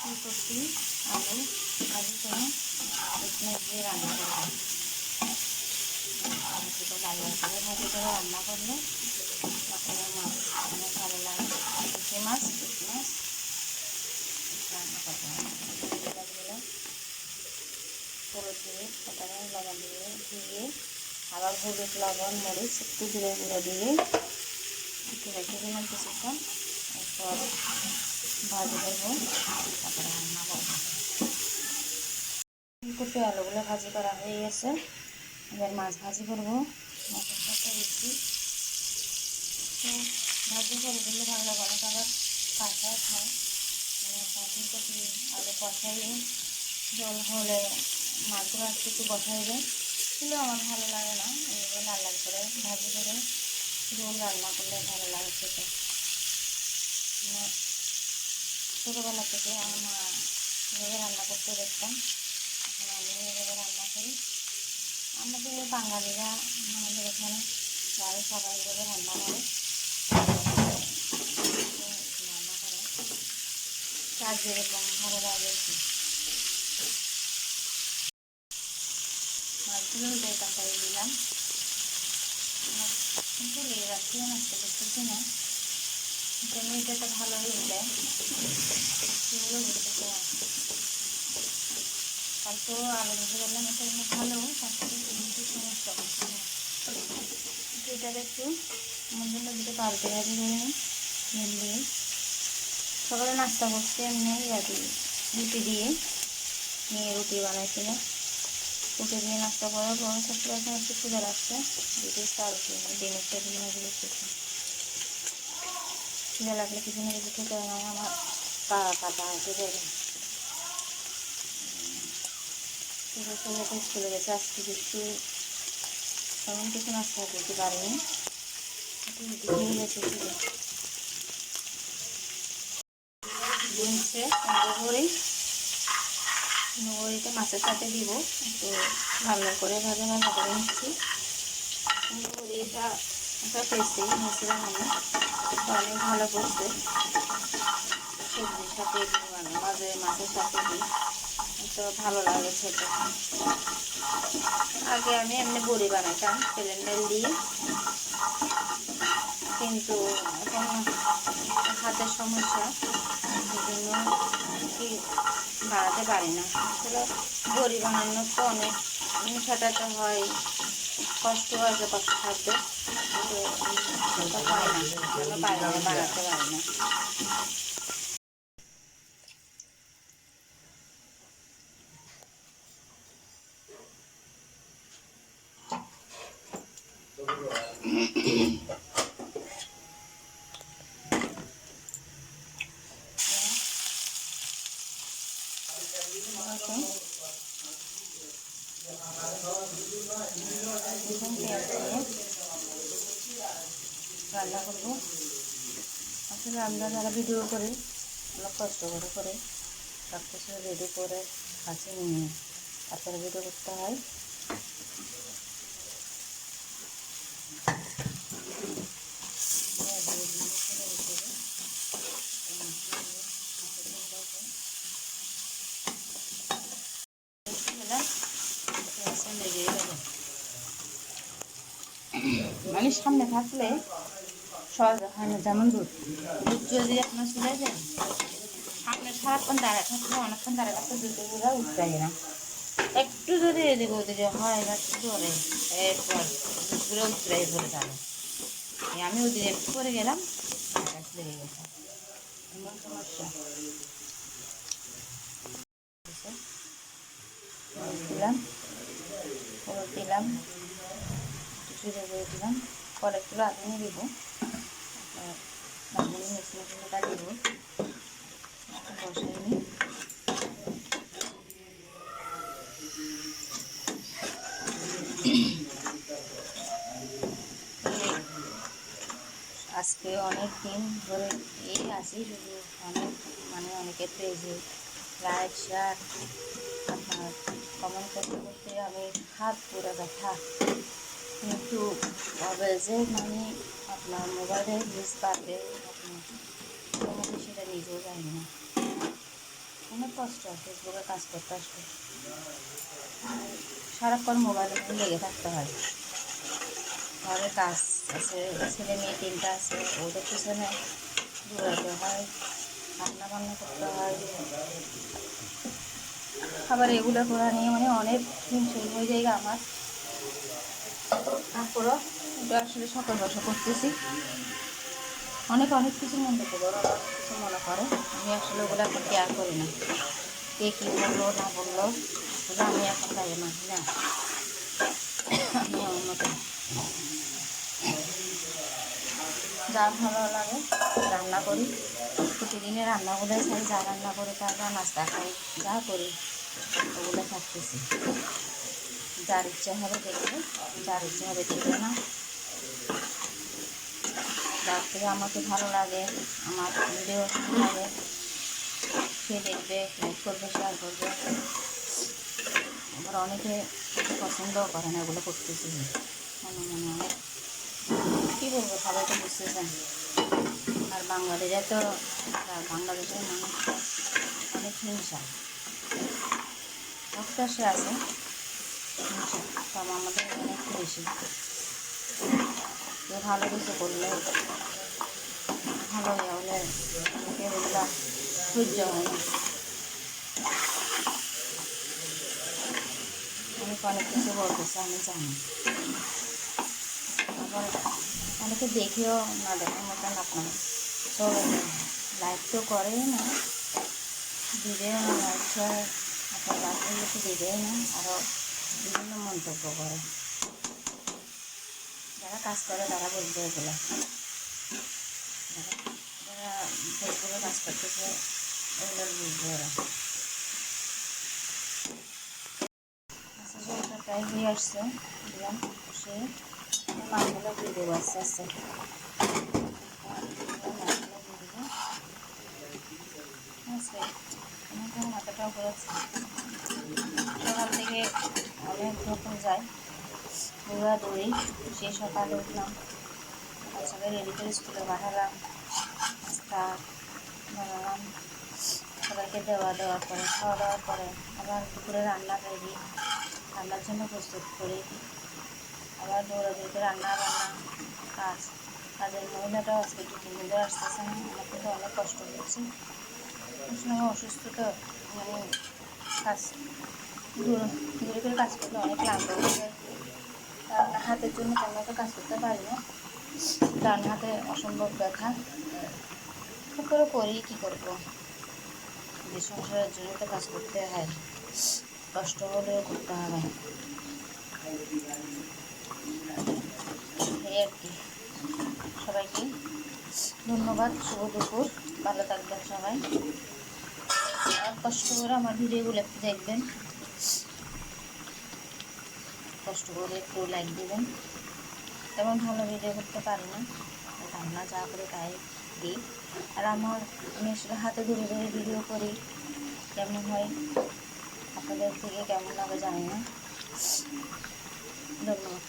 ফুলকপি আলু ভাজি করে শুকনো দিয়ে রান্না করবো। দুটো লাল লাল করে ভাজি করে রান্না করলে তখন মাছ অনেক ভালো লাগে। পুঁটি মাছ রান্না করবো। দিলে হলুদ দিয়ে ফোটানো লবণ দিয়ে আবার হলুদ লবণ মরিচ একটু জিরে গুঁড়ো দিয়ে একটু রেখে দিলাম কিছুক্ষণ। এরপর ভাজি করবো, তারপরে রান্না করবো। ফুলকপি আলুগুলো ভাজি করা হয়ে গেছে, এবার মাছ ভাজি করবো। মাছের সাথে দিচ্ছি তো ভাজি করে দিলে ভালো লাগে, অনেক আবার কাঁচাও খায়। ফুলকপি আলু কষাইয়ে জল হলে মাছগুলো একটু একটু বসাই যায়, কিন্তু আমার ভালো লাগে না। এইভাবে লাল লাল করে ভাজি করে ঝোল রান্না করলে ভালো লাগে খেতে। ছোটোবেলা থেকে আমার মা এভাবে রান্না করতে দেখতাম, এখন আমি এভাবে রান্না করি। আমাদের বাঙালিরা আমাদের এখানে প্রায় সবাই এভাবে রান্না করে তার যেরকম ভালো লাগে আর কি। মাছগুলো তরকারি দিলাম, কিন্তু লেগে যাচ্ছিল না, বুঝতেছি না এটা তো ভালো হয়ে যায়, সেগুলো বুঝতেছি না। তারপর আলু ভেজে করলাম, এটা এমনি ভালো, তারপরে কিন্তু সমস্যা করছে না। এটার একটু আমার জন্য দুটো পাল্টে ভাজি করে নুন দিয়ে সকালে নাস্তা করতে এমনি রুটি দিয়ে নিয়ে রুটি বানাইছিল। রুটি দিয়ে নাস্তা করার পর তারপরে এখন একটু ক্ষুদা লাগছে, রুটি চাল ডিমের সাথে ভাজি করতেছি। ক্ষুদা লাগলে কিছু না কিছু খেতে হয় না, আমার পা কাটা হতে যাবে। স্কুলে গেছে, আজকে একটু তেমন কিছু নাস্তা করতে পারিনি, একটু রুটি খেয়ে গেছে। ডিমছে নগরীতে মাছের সাথে দিব, একটু ভালো করে ভাজা ভাজা করে নিচ্ছি। নগরীটা পেয়েছি নিয়েছিলাম আমি, অনেক ভালো করছে। সবজির সাথে মাঝে মাছের সাথে দিই, তো ভালো লাগে খেতে। আগে আমি এমনি বড়ি বানাইতাম প্লেন ডাল দিয়ে, কিন্তু এখন হাতের সমস্যা, এই জন্য কি বানাতে পারি না। আসলে বড়ি বানানোর তো অনেক সাটাতে হয়, কষ্ট হয়, যে কষ্টসাধ্য, কিন্তু হয় না, বানাতে পারি না। রান্না করবো। আসলে আমরা যারা ভিডিও করি অনেক কষ্ট করে সব কিছু রেডি করে কাছে নিয়ে তারপরে ভিডিও করতে হয়। মানে সামনে থাকলে সহজ হয় না, যেমন দুধ যদি আপনার চলে যায় সামনে সারাক্ষণ দাঁড়ায় থাকলে, অনেকক্ষণ দাঁড়ায় থাকলে দুধগুলো উঠতে না। একটু যদি এদিকে ওদিকে হয় বা ধরে এরপর দুধগুলো উঠতে পড়ে যাবে। আমি ওদিকে একটু করে গেলাম, লেগে গেছে, এমন সমস্যা। দিলাম হলুদ দিলাম, জিরে গুঁড়ো দিলাম, পরে একটু রাঁধুনি দিব, রাঁধুনি মিক্স মশলাটা দিব, বসাই নিই। আজকে অনেক দিন ধরে এই আছি, শুধু অনেক অনেকের পেজে লাইক শেয়ার আপনার কমেন্ট করতে করতে আমি হাত পুরো ব্যথা, কিন্তু কবে যে আপনার মোবাইলে ভিউজ পারবে আপনি সেটা নিজেও জানি না। কষ্ট ফেসবুকে কাজ করতে আসলে সারাক্ষণ মোবাইলে লেগে থাকতে হয়। ঘরে কাজ আছে, ছেলে মেয়ে 3টা আছে, ওদের পিছনে দৌড়াতে হয়, রান্না বান্না করতে হয়। আবার এগুলো করা নিয়ে মানে অনেক টেনশন হয়ে যায় আমার। তারপরও এটা আসলে শখের বশে করতেছি। অনেক কিছু মন্তব্য করে, অনেক কিছু মনে করে, আমি আসলে ওগুলো এখন কেয়ার করি না। কে কী বললো না বললো ওগুলো আমি এখন গায়ে মাখি না। আমি আমার মতো যা ভালো লাগে রান্না করি। প্রতিদিনে রান্নাগুলোই খাই, যা রান্না করি তা যা নাস্তা খাই যা করি ওগুলো থাকতেছি। যার ইচ্ছে হবে দেখবে, যার ইচ্ছে হবে দেখবে না। যার থেকে আমাকে ভালো লাগে, আমার ভিডিও ভালো লাগে, সে দেখবে, লাইক করবে, শেয়ার করবে। আবার অনেকে পছন্দও করে না এগুলো করতেছি। মনে মনে অনেক কী বলবো, সবাই তো বুঝতেছেন। আর বাঙালিরা তো, বাংলাদেশের মানুষ তো অনেক হিংসা, সে আছে হিংসা, তবে আমাদের এখানে একটু বেশি। কেউ ভালো কিছু করলে, ভালো হলে কেউ এগুলা সহ্য হয় না। অনেক কিছু বলতেছে আমি জানি। আবার অনেকে দেখেও না দেখার মতন আপনার চলে লাইক তো করে না, দিবেও না, লাইক আপনার লাইকগুলোকে দিবেই না, আরও বিভিন্ন মন্তব্য করে। যারা কাজ করে তারা বলবে এগুলো, যারা ফেসবুকে কাজ করতেছে এগুলো বুঝবে ওরা। আচ্ছা, জলটা প্রায় হয়ে আসছে, দিলাম সে মাছগুলো দিয়ে দেবো আস্তে আস্তে। মাথাটাও করেছে, সকাল থেকে অনেক রকম যায় দৌড়াদৌড়ি। সেই সকালে উঠলাম, বাচ্চাকে রেডি করে স্কুলে পাঠালাম, নাস্তা বানালাম, সবাইকে দেওয়ার পরে, খাওয়া দাওয়ার পরে আবার দুপুরে রান্না রেডি, রান্নার জন্য প্রস্তুত করি। আবার দৌড়াদৌড়ি করে রান্না বান্না কাজের মহিলাটাও আজকে 2-3 দিন ধরে আসতেছে না। আমার কিন্তু অনেক কষ্ট হচ্ছে, আসলে আমি অসুস্থ তো, মানে কাজ দূরে করে কাজ করলে অনেক ক্লান্ত হয়ে যায়। কারণ হাতের জন্য তেমন একটা কাজ করতে পারি না, ডান হাতে অসম্ভব ব্যথা। তারপরে করি কী করবো, যে সংসারের জন্য তো কাজ করতে হয়, কষ্ট হলেও করতে হবে, এই আর কি। সবাইকে ধন্যবাদ, শুভ দুপুর, ভালো থাকবেন সবাই। আর কষ্ট করে আমার ভিডিওগুলো একটু দেখবেন, কষ্ট করে একটু লাইক দেবেন। তেমন ভালো ভিডিও করতে পারি না, রান্না যা করে তাই দিই। আর আমি আসলে হাতে ধরে ধরে ভিডিও করি, কেমন হয় আপনাদের থেকে কেমন লাগে জানি না। ধন্যবাদ।